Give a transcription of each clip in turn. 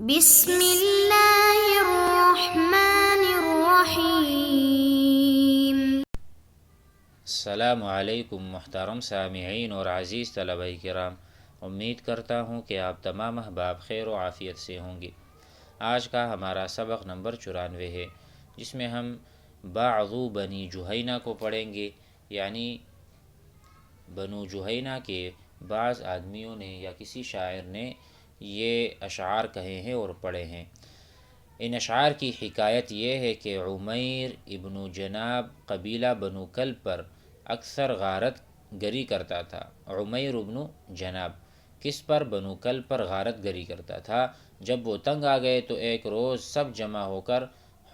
بسم اللہ الرحمن الرحیم۔ السلام علیکم محترم سامعین اور عزیز طلبہ کرام، امید کرتا ہوں کہ آپ تمام احباب خیر و عافیت سے ہوں گے۔ آج کا ہمارا سبق نمبر 94 ہے، جس میں ہم بعض بنی جہینہ کو پڑھیں گے، یعنی بنو جہینہ کے بعض آدمیوں نے یا کسی شاعر نے یہ اشعار کہے ہیں اور پڑھے ہیں۔ ان اشعار کی حکایت یہ ہے کہ عمیر ابن جناب قبیلہ بنو کلب پر اکثر غارت گری کرتا تھا۔ عمیر ابن جناب کس پر؟ بنو کلب پر غارت گری کرتا تھا۔ جب وہ تنگ آ گئے تو ایک روز سب جمع ہو کر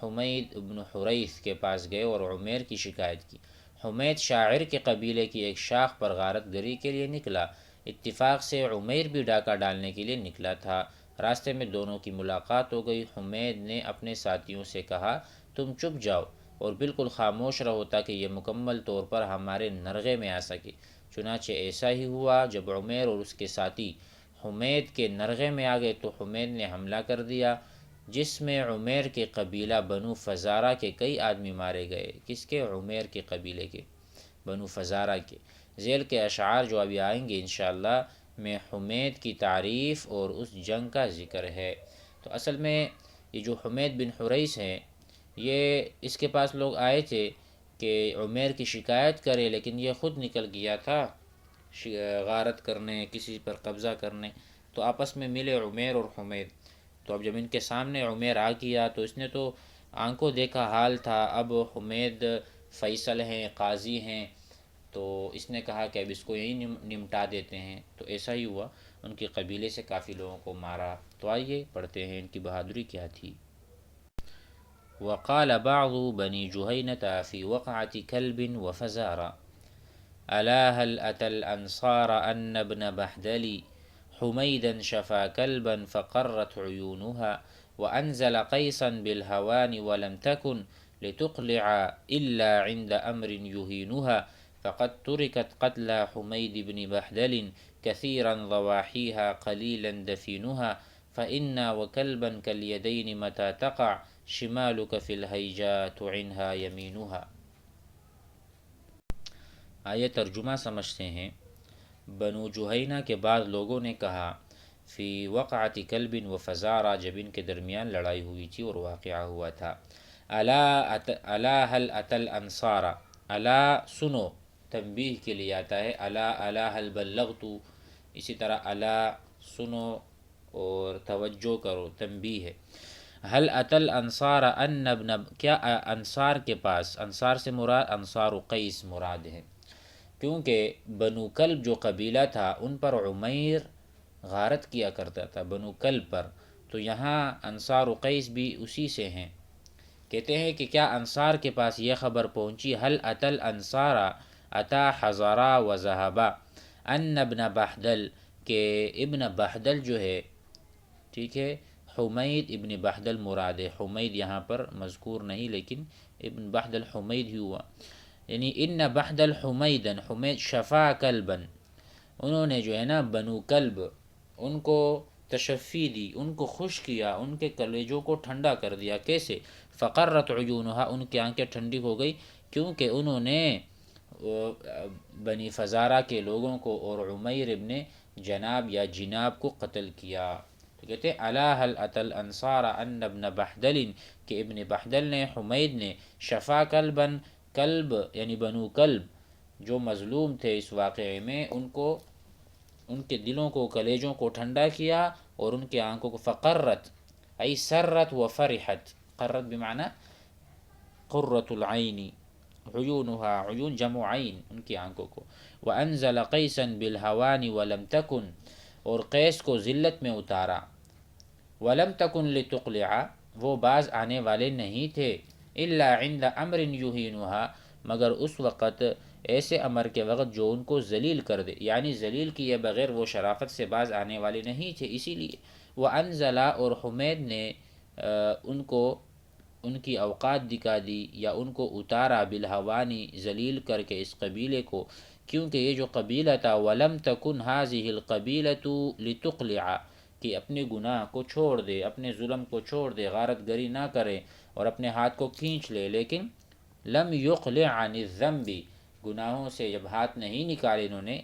حمید ابن حریث کے پاس گئے اور عمیر کی شکایت کی۔ حمید شاعر کے قبیلے کی ایک شاخ پر غارت گری کے لیے نکلا۔ اتفاق سے عمیر بھی ڈاکہ ڈالنے کے لیے نکلا تھا۔ راستے میں دونوں کی ملاقات ہو گئی۔ حمید نے اپنے ساتھیوں سے کہا، تم چپ جاؤ اور بالکل خاموش رہو تاکہ یہ مکمل طور پر ہمارے نرغے میں آ سکے۔ چنانچہ ایسا ہی ہوا۔ جب عمیر اور اس کے ساتھی حمید کے نرغے میں آ گئے تو حمید نے حملہ کر دیا، جس میں عمیر کے قبیلہ بنو فزارہ کے کئی آدمی مارے گئے۔ کس کے؟ عمیر کے قبیلے کے، بنو فزارہ کے۔ ذیل کے اشعار جو ابھی آئیں گے انشاءاللہ میں حمید کی تعریف اور اس جنگ کا ذکر ہے۔ تو اصل میں یہ جو حمید بن حریث ہیں، یہ اس کے پاس لوگ آئے تھے کہ عمیر کی شکایت کرے، لیکن یہ خود نکل گیا تھا غارت کرنے، کسی پر قبضہ کرنے۔ تو آپس میں ملے عمیر اور حمید۔ تو اب جب ان کے سامنے عمیر آ گیا تو اس نے تو آنکھوں دیکھا حال تھا۔ اب حمید فیصل ہیں، قاضی ہیں، تو اس نے کہا کہ اب اس کو یہیں نمٹا دیتے ہیں۔ تو ایسا ہی ہوا، ان کے قبیلے سے کافی لوگوں کو مارا۔ تو آئیے پڑھتے ہیں ان کی بہادری کیا تھی۔ وقال بعض بنی جہینة في وقعة كلب وفزارة ألا هل أتى الأنصار أن ابن بحدل حميدا شفى كلبا فقرت عيونها وأنزل قيسا بالهوان ولم تكن لتقلع إلا عند أمر يهينها فقد تركت قتلى حميد بن بحدل كثيرا ضواحيها قليلا دفينها فإنا وكلبا كاليدين متى تقع شمالك في الهيجاء تعنها يمينها۔ آیے ترجمہ سمجھتے ہیں۔ بنو جہینہ کے بعد لوگوں نے کہا، فی وقعت کلب و فزارہ، جب ان کے درمیان لڑائی ہوئی تھی اور واقعہ ہوا تھا۔ الا هل اتى الانصار، الا سنو، تنبیہ کے لیے آتا ہے۔ الا هل بلغت، اسی طرح الا سنو اور توجہ کرو، تنبیہ ہے۔ هل اتى الانصار ان ابن، کیا انصار کے پاس، انصار سے مراد انصار قیس مراد ہے، کیونکہ بنو کلب جو قبیلہ تھا ان پر عمیر غارت کیا کرتا تھا، بنو کلب پر۔ تو یہاں انصار قیس بھی اسی سے ہیں۔ کہتے ہیں کہ کیا انصار کے پاس یہ خبر پہنچی، هل اتى الانصار، اتا حضرا و ذهبا، ان ابن بحدل، کہ ابن بحدل جو ہے، ٹھیک ہے، حمید ابن بحدل مراد ہے۔ حمید یہاں پر مذکور نہیں، لیکن ابن بحدل حمید ہی ہوا، یعنی ان بحدل حمیدن، حمید شفا کلبن، انہوں نے جو ہے نا بنو کلب، ان کو تشفی دی، ان کو خوش کیا، ان کے کلیجوں کو ٹھنڈا کر دیا۔ کیسے؟ فقرت عیونہا، ان کی آنکھیں ٹھنڈی ہو گئی، کیونکہ انہوں نے بنی فزارہ کے لوگوں کو اور عمیر ابن جناب یا جناب کو قتل کیا۔ تو کہتے ہیں الا هل اتى الانصار ان ابن بحدل، کہ ابن بحدل نے، حمید نے، شفا کلبن، کلب یعنی بنو کلب جو مظلوم تھے اس واقعے میں، ان کو، ان کے دلوں کو، کلیجوں کو ٹھنڈا کیا اور ان کے آنکھوں کو، فقرت ای سرت و فرحت، قرت بمعنی قرۃ العین، عیونها، عیون جمع عین، ان کی آنکھوں کو۔ وانزل قیسا بالهوان ولم تکن، اور قیس کو ذلت میں اتارا، ولم تکن لتقلع، وہ باز آنے والے نہیں تھے، الا عند امر یہینها، مگر اس وقت، ایسے امر کے وقت جو ان کو ذلیل کر دے، یعنی ذلیل کیے بغیر وہ شرافت سے باز آنے والے نہیں تھے، اسی لیے۔ وانزل، اور حمید نے ان کو، ان کی اوقات دکھا دی یا ان کو اتارا، بالہوانی، ذلیل کر کے اس قبیلے کو، کیونکہ یہ جو قبیلہ تھا، ولم تکن هذه القبیلۃ لتقلع، کہ اپنے گناہ کو چھوڑ دے، اپنے ظلم کو چھوڑ دے، غارت گری نہ کرے اور اپنے ہاتھ کو کھینچ لے، لیکن لم یقلع عن الذنب، گناہوں سے جب ہاتھ نہیں نکالے انہوں نے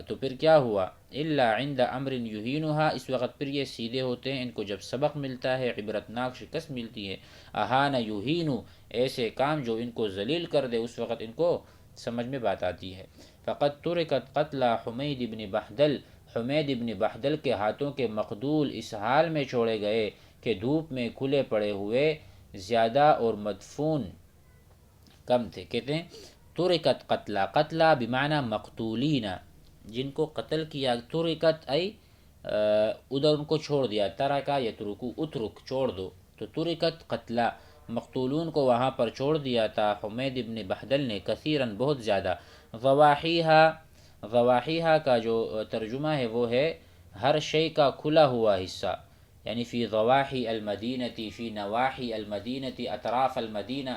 تو پھر کیا ہوا؟ الا عند امر یہینھا، اس وقت پھر یہ سیدھے ہوتے ہیں، ان کو جب سبق ملتا ہے، عبرتناک شکست ملتی ہے، اہان یہین، ایسے کام جو ان کو ذلیل کر دے، اس وقت ان کو سمجھ میں بات آتی ہے۔ فقد ترکت قتل حمید بن بہدل، حمید بن بہدل کے ہاتھوں کے مقتول اس حال میں چھوڑے گئے کہ دھوپ میں کھلے پڑے ہوئے زیادہ اور مدفون کم تھے۔ کہتے ہیں ترکت قتلا، قتلا بمعنی مقتولین، جن کو قتل کیا، ترکت ای ادھر ان کو چھوڑ دیا، ترکا یترکو اترک چھوڑ دو، تو ترکت قتلا، مقتولون کو وہاں پر چھوڑ دیا تھا حمید ابن بہدل نے، کثیراً بہت زیادہ، ضواحیہا، ضواحیہا کا جو ترجمہ ہے وہ ہے ہر شے کا کھلا ہوا حصہ، یعنی فی ضواحی المدینتی، فی نواحی المدینتی، اطراف المدینہ،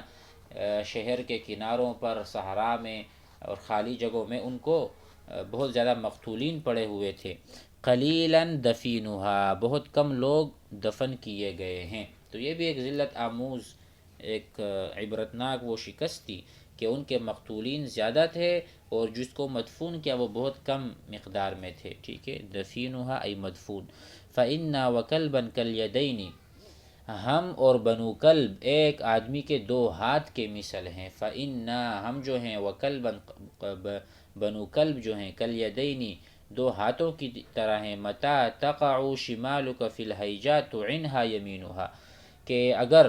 شہر کے کناروں پر، صحرا میں اور خالی جگہوں میں ان کو بہت زیادہ مقتولین پڑے ہوئے تھے۔ قلیلاً دفینھا، بہت کم لوگ دفن کیے گئے ہیں۔ تو یہ بھی ایک ذلت آموز، ایک عبرتناک وہ شکست تھی کہ ان کے مقتولین زیادہ تھے اور جس کو مدفون کیا وہ بہت کم مقدار میں تھے، ٹھیک ہے، دفینھا ای مدفون۔ فإنا وکلبا کالیدین، ہم اور بنو کلب ایک آدمی کے دو ہاتھ کے مثل ہیں۔ فإنا، ہم جو ہیں، وکلبا، بنو کلب جو ہیں، کالیدین، دو ہاتھوں کی طرح ہیں، متى تقع شمالک فی الہیجہ تعنھا یمینھا، کہ اگر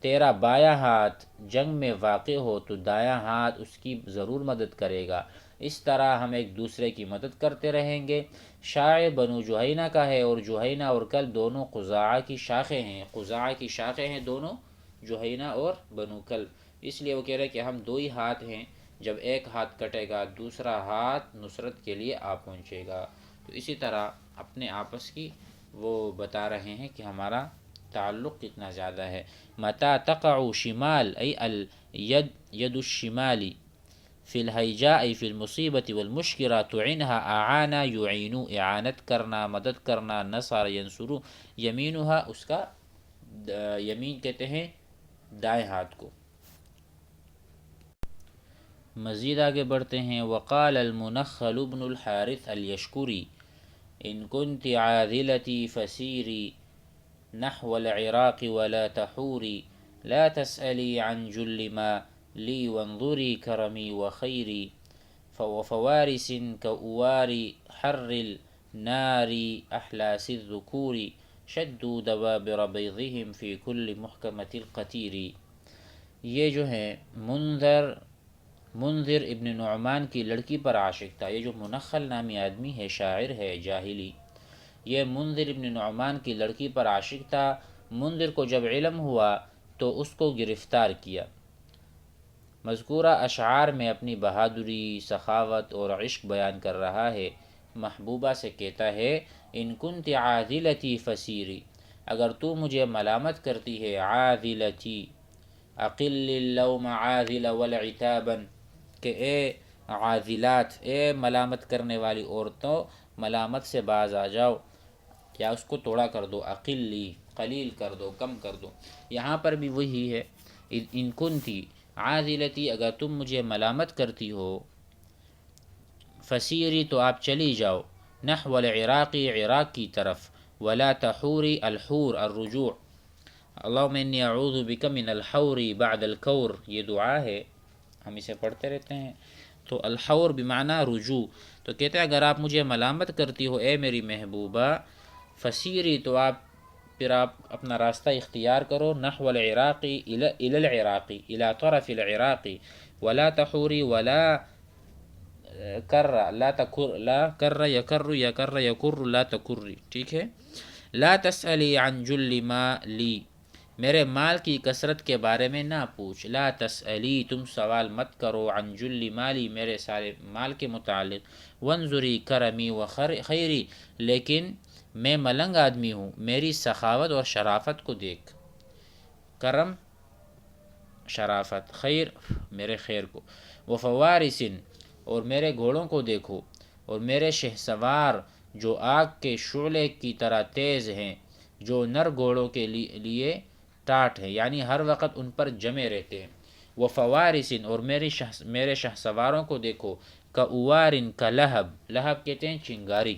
تیرا بایاں ہاتھ جنگ میں واقع ہو تو دایاں ہاتھ اس کی ضرور مدد کرے گا، اس طرح ہم ایک دوسرے کی مدد کرتے رہیں گے۔ شاعر بنو جہینہ کا ہے، اور جہینہ اور کلب دونوں قزاعہ کی شاخیں ہیں، قزاعہ کی شاخیں ہیں دونوں، جہینہ اور بنو کلب، اس لیے وہ کہہ رہے کہ ہم دو ہی ہاتھ ہیں، جب ایک ہاتھ کٹے گا دوسرا ہاتھ نصرت کے لیے آ پہنچے گا۔ تو اسی طرح اپنے آپس کی وہ بتا رہے ہیں کہ ہمارا تعلق کتنا زیادہ ہے۔ متى تقع شمال ای الید، ید الشمالی، فی الہیجہ ای فی المصیبت والمشکلہ، تعنھا اعانا یعینو، اعانت کرنا، مدد کرنا، نصر ینصرو، یمینھا، اس کا یمین کہتے ہیں دائیں ہاتھ کو۔ مزید آگے بڑھتے ہیں۔ وقال المنخل بن الحارث الیشکری ان کنت عاذلتی فسیری نحو العراق ولا تحوری، لا تسألی عن جل ما لی وانظری کرمی وخیری، وفوارس كأوار حر النار أحلاس الذكور، شدوا دوابر بيضهم في كل محكمة القتير۔ یہ جو ہے منذر ابن نعمان کی لڑکی پر عاشق تھا۔ یہ جو منخل نامی آدمی ہے، شاعر ہے جاہلی، یہ منذر ابن نعمان کی لڑکی پر عاشق تھا۔ منذر کو جب علم ہوا تو اس کو گرفتار کیا۔ مذکورہ اشعار میں اپنی بہادری، سخاوت اور عشق بیان کر رہا ہے۔ محبوبہ سے کہتا ہے ان کنت عاذلتی فسیری، اگر تو مجھے ملامت کرتی ہے، عاذلتی، اقل اللوم عاذل والعتابا، کہ اے عاذلات، اے ملامت کرنے والی عورتوں، ملامت سے باز آ جاؤ، یا اس کو توڑا کر دو، اقلی، قلیل کر دو، کم کر دو۔ یہاں پر بھی وہی ہے، ان کنتی عاذلتی، اگر تم مجھے ملامت کرتی ہو، فسیری، تو آپ چلی جاؤ، نحو العراقی، عراق کی طرف، ولا تحوری، الحور الرجوع، اللہم انی اعوذ بک من الحور بعد الکور، یہ دعا ہے، ہم اسے پڑھتے رہتے ہیں۔ تو الحور بمعنی رجوع، تو کہتے ہیں اگر آپ مجھے ملامت کرتی ہو اے میری محبوبہ، فسیری، تو پھر آپ اپنا راستہ اختیار کرو، نحو العراقی، الی العراقی، الی طرف العراقی، ولا تحوری، ولا کر، لا تکر، لا کر یکر، یکر یکر، لا تکری، ٹھیک ہے۔ لا تسألی عن جل ما لی، میرے مال کی کثرت کے بارے میں نہ پوچھ، لا تسألی، تم سوال مت کرو، عن جل مالی، میرے سارے مال کے متعلق، وانظری کرمی وخیری، لیکن میں ملنگ آدمی ہوں، میری سخاوت اور شرافت کو دیکھ، کرم شرافت، خیر میرے خیر کو، وفوارس، اور میرے گھوڑوں کو دیکھو، اور میرے شہسوار جو آگ کے شعلے کی طرح تیز ہیں، جو نر گھوڑوں کے لیے ٹاٹ ہے، یعنی ہر وقت ان پر جمے رہتے ہیں۔ وہ فوارسن، اور میرے شہ سواروں کو دیکھو، کا اوارن کا لہب، لہب کہتے ہیں چنگاری،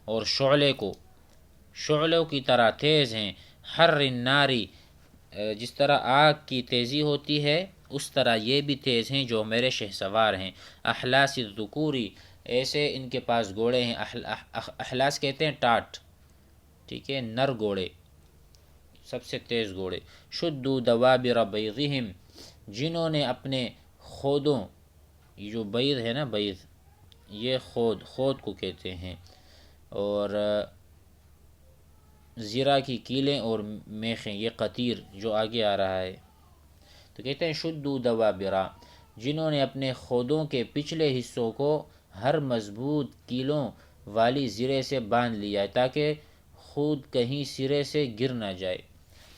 اور شعلوں کی طرح تیز ہیں، حر الناری، جس طرح آگ کی تیزی ہوتی ہے اس طرح یہ بھی تیز ہیں جو میرے شہ سوار ہیں۔ احلاس الذکوری، ایسے ان کے پاس گھوڑے ہیں، احلاس کہتے ہیں ٹاٹ، ٹھیک ہے، نر گھوڑے، سب سے تیز گھوڑے۔ شدوا دوابر بیضہم، جنہوں نے اپنے خودوں، یہ جو بیض ہے نا، بیض یہ خود کو کہتے ہیں، اور زرہ کی کیلیں اور میخیں، یہ قطیر جو آگے آ رہا ہے، تو کہتے ہیں شدوا دوابرا، جنہوں نے اپنے خودوں کے پچھلے حصوں کو ہر مضبوط کیلوں والی زرے سے باندھ لیا ہے تاکہ خود کہیں سرے سے گر نہ جائے۔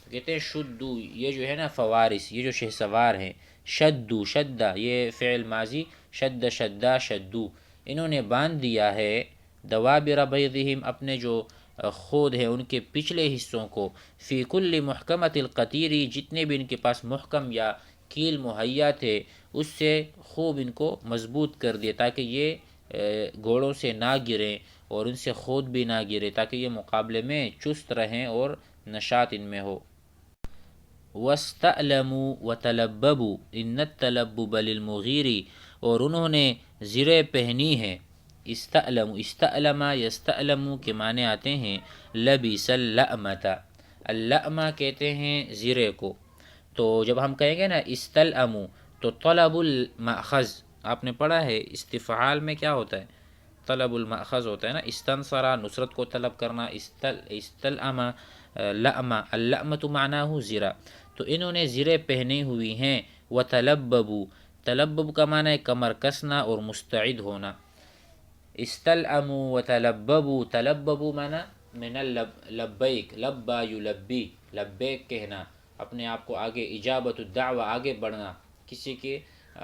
تو کہتے ہیں شدو، یہ جو ہے نا فوارس، یہ جو شہ سوار ہیں، شدو شدہ، یہ فعل ماضی، شد شدہ شدو، انہوں نے باندھ دیا ہے، دوابر بیضہم، اپنے جو خود ہیں ان کے پچھلے حصوں کو، فی کل محکمت القطیری، جتنے بھی ان کے پاس محکم یا کیل مہیا تھے اس سے خوب ان کو مضبوط کر دیا تاکہ یہ گھوڑوں سے نہ گریں اور ان سے خود بھی نہ گرے، تاکہ یہ مقابلے میں چست رہیں اور نشاط ان میں ہو۔ وَاسْتَأْلَمُوا وَتَلَبَّبُوا إِنَّ التَّلَبُّبَ لِلْمُغِيرِ، اور انہوں نے زریں پہنی ہیں۔ استعلم، استعلم یستعلم کے معنی آتے ہیں لبس اللأمۃ، اللأمہ کہتے ہیں زرے کو، تو جب ہم کہیں گے نا استلأموا تو طلب المأخذ، آپ نے پڑھا ہے استفعال میں کیا ہوتا ہے، طلب المأخذ ہوتا ہے نا، استنصر نصرت کو طلب کرنا، استلأم لأمہ، اللأمۃ معناہ زرہ، تو انہوں نے زریں پہنی ہوئی ہیں۔ وتلببوا، تلبب کا معنی ہے کمر کسنا اور مستعد ہونا۔ استلأموا وتلببوا، تلببوا معنی من لبیک، لبا یلبی، لبیک کہنا، اپنے آپ کو آگے، اجابت الدعوہ، آگے بڑھنا، کسی کے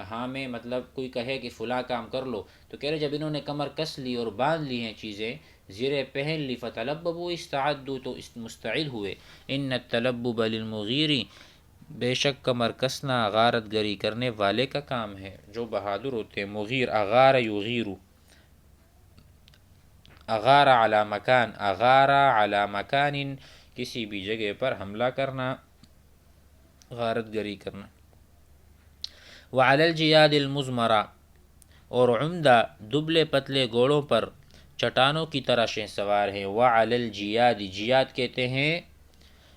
ہاں میں مطلب کوئی کہے کہ فلاں کام کر لو، تو کہہ رہے جب انہوں نے کمر کس لی اور باندھ لی ہیں چیزیں، زریں پہن لی، فتلببوا استعدوا، تو مستعد ہوئے۔ ان التلبب للمغیر، بے شک کمر کسنا غارت گری کرنے والے کا کام ہے، جو بہادر ہوتے ہیں۔ مغیر، اغار یغیر، اغار علی مکان، اغار علی مکان، کسی بھی جگہ پر حملہ کرنا، غارت گری کرنا۔ وعلی الجیاد المزمرہ، اور عمدہ دبلے پتلے گھوڑوں پر چٹانوں کی طرح شہ سوار ہیں۔ وعلی الجیاد، جیاد کہتے ہیں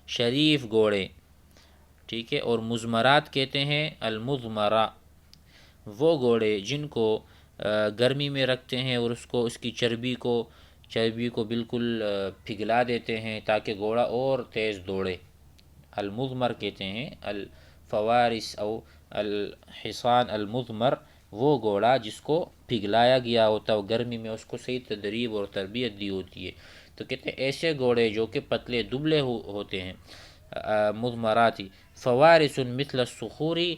شریف گھوڑے، ٹھیک ہے، اور مزمرات کہتے ہیں المزمرہ، وہ گھوڑے جن کو گرمی میں رکھتے ہیں اور اس کی چربی کو بالکل پگھلا دیتے ہیں تاکہ گھوڑا اور تیز دوڑے۔ المزمر کہتے ہیں الفوارس او الحصان المزمر، وہ گھوڑا جس کو پگھلایا گیا ہوتا ہے، گرمی میں اس کو صحیح تدریب اور تربیت دی ہوتی ہے، تو کہتے ہیں ایسے گھوڑے جو کہ پتلے دبلے ہوتے ہیں، مزمراتی۔ فوارس مثل الصخوری،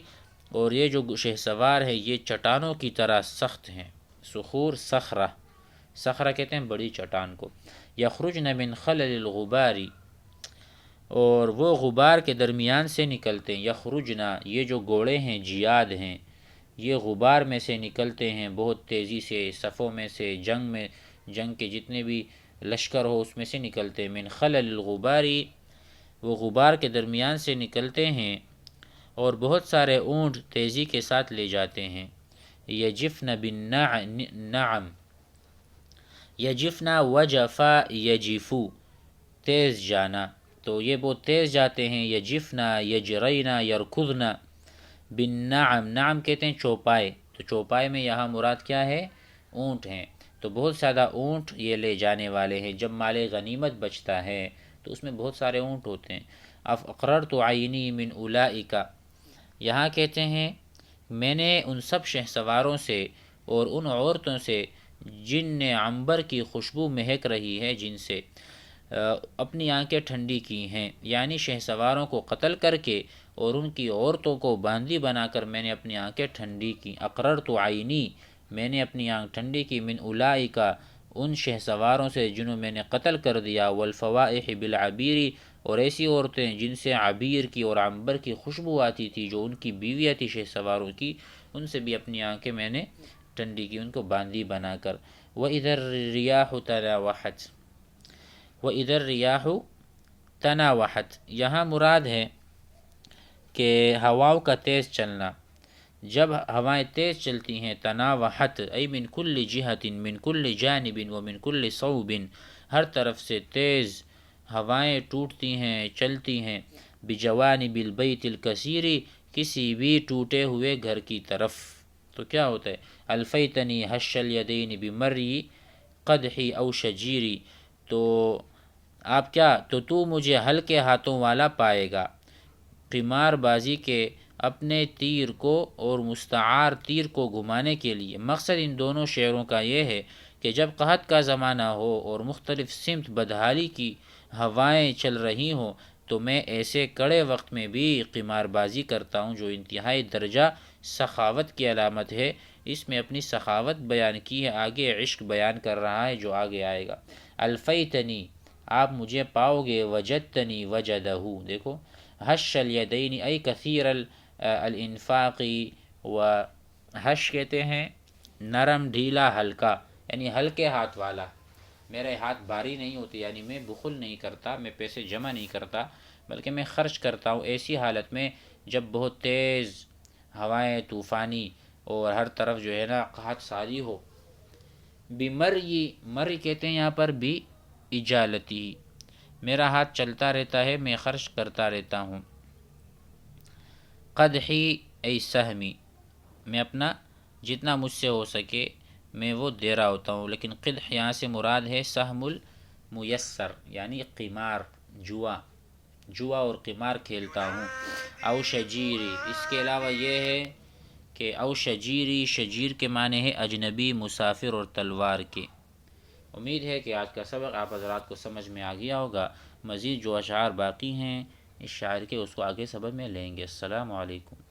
اور یہ جو شہ سوار ہے یہ چٹانوں کی طرح سخت ہیں۔ صخور صخرہ کہتے ہیں بڑی چٹان کو۔ یخرجن من خلل الغبار، اور وہ غبار کے درمیان سے نکلتے ہیں۔ یخرجنا، یہ جو گھوڑے ہیں جیاد ہیں، یہ غبار میں سے نکلتے ہیں بہت تیزی سے، صفوں میں سے، جنگ کے جتنے بھی لشکر ہو اس میں سے نکلتے ہیں۔ من خلل الغباری، وہ غبار کے درمیان سے نکلتے ہیں، اور بہت سارے اونٹ تیزی کے ساتھ لے جاتے ہیں۔ یجفن بالنعم، یجفنا وجفا یجفو، تیز جانا، تو یہ بہت تیز جاتے ہیں۔ یجفنا یجرینا یرکضنا بالنعم، نعم کہتے ہیں چوپائے، تو چوپائے میں یہاں مراد کیا ہے، اونٹ ہیں، تو بہت زیادہ اونٹ یہ لے جانے والے ہیں۔ جب مال غنیمت بچتا ہے تو اس میں بہت سارے اونٹ ہوتے ہیں۔ اقررت عینی من اولئک، یہاں کہتے ہیں میں نے ان سب شہ سواروں سے اور ان عورتوں سے جن نے عنبر کی خوشبو مہک رہی ہے، جن سے اپنی آنکھیں ٹھنڈی کی ہیں، یعنی شہ سواروں کو قتل کر کے اور ان کی عورتوں کو باندھی بنا کر میں نے اپنی آنکھیں ٹھنڈی کی۔ اقررت عینی، میں نے اپنی آنکھ ٹھنڈی کی، من اولئک، ان شہ سواروں سے جنہوں میں نے قتل کر دیا، والفوائح بالعبیری، اور ایسی عورتیں جن سے عبیر کی اور عنبر کی خوشبو آتی تھی، جو ان کی بیویاں تھی شہ سواروں کی، ان سے بھی اپنی آنکھیں میں نے ٹھنڈی کی، ان کو باندھی بنا کر۔ وَإِذَا الرِّيَاحُ تَنَاوَحَتْ، وَإِذَا الرِّيَاحُ تَنَاوَحَتْ، یہاں مراد ہے کہ ہواؤں کا تیز چلنا۔ جب ہوائیں تیز چلتی ہیں، تناوحت ای من کل جہت، من کل جانب ومن کل صوب، ہر طرف سے تیز ہوائیں ٹوٹتی ہیں، چلتی ہیں، بجوانب البیت الکثیر، کسی بھی ٹوٹے ہوئے گھر کی طرف۔ تو کیا ہوتا ہے؟ الفیتنی حش الیدین بمری قدحی او شجیری، تو آپ کیا، تو مجھے ہلکے ہاتھوں والا پائے گا، قمار بازی کے اپنے تیر کو اور مستعار تیر کو گھمانے کے لیے۔ مقصد ان دونوں شعروں کا یہ ہے کہ جب قحط کا زمانہ ہو اور مختلف سمت بدحالی کی ہوائیں چل رہی ہوں، تو میں ایسے کڑے وقت میں بھی قمار بازی کرتا ہوں، جو انتہائی درجہ سخاوت کی علامت ہے۔ اس میں اپنی سخاوت بیان کی ہے، آگے عشق بیان کر رہا ہے جو آگے آئے گا۔ الفیتنی، آپ مجھے پاؤ گے، وجدتنی، وجدہ، دیکھو، حش الیدین ای کثیر الانفاق، و حش کہتے ہیں نرم، ڈھیلا، ہلکا، یعنی ہلکے ہاتھ والا، میرے ہاتھ بھاری نہیں ہوتے، یعنی میں بخل نہیں کرتا، میں پیسے جمع نہیں کرتا، بلکہ میں خرچ کرتا ہوں ایسی حالت میں جب بہت تیز ہوائیں طوفانی اور ہر طرف جو ہے نا قحط ساری ہو۔ بمری، مری کہتے ہیں یہاں پر بھی اجالتی، میرا ہاتھ چلتا رہتا ہے، میں خرچ کرتا رہتا ہوں۔ قدحی ای سہمی، میں اپنا جتنا مجھ سے ہو سکے میں وہ دے رہا ہوتا ہوں، لیکن قدح یہاں سے مراد ہے سہم المیسر، یعنی قمار، جوا اور قمار کھیلتا ہوں۔ او شجیری، اس کے علاوہ یہ ہے کہ او شجیری، شجیر کے معنی ہے اجنبی، مسافر اور تلوار کے۔ امید ہے کہ آج کا سبق آپ حضرات کو سمجھ میں آ گیا ہوگا۔ مزید جو اشعار باقی ہیں اس شاعر کے، اس کو آگے سبق میں لیں گے۔ السلام علیکم۔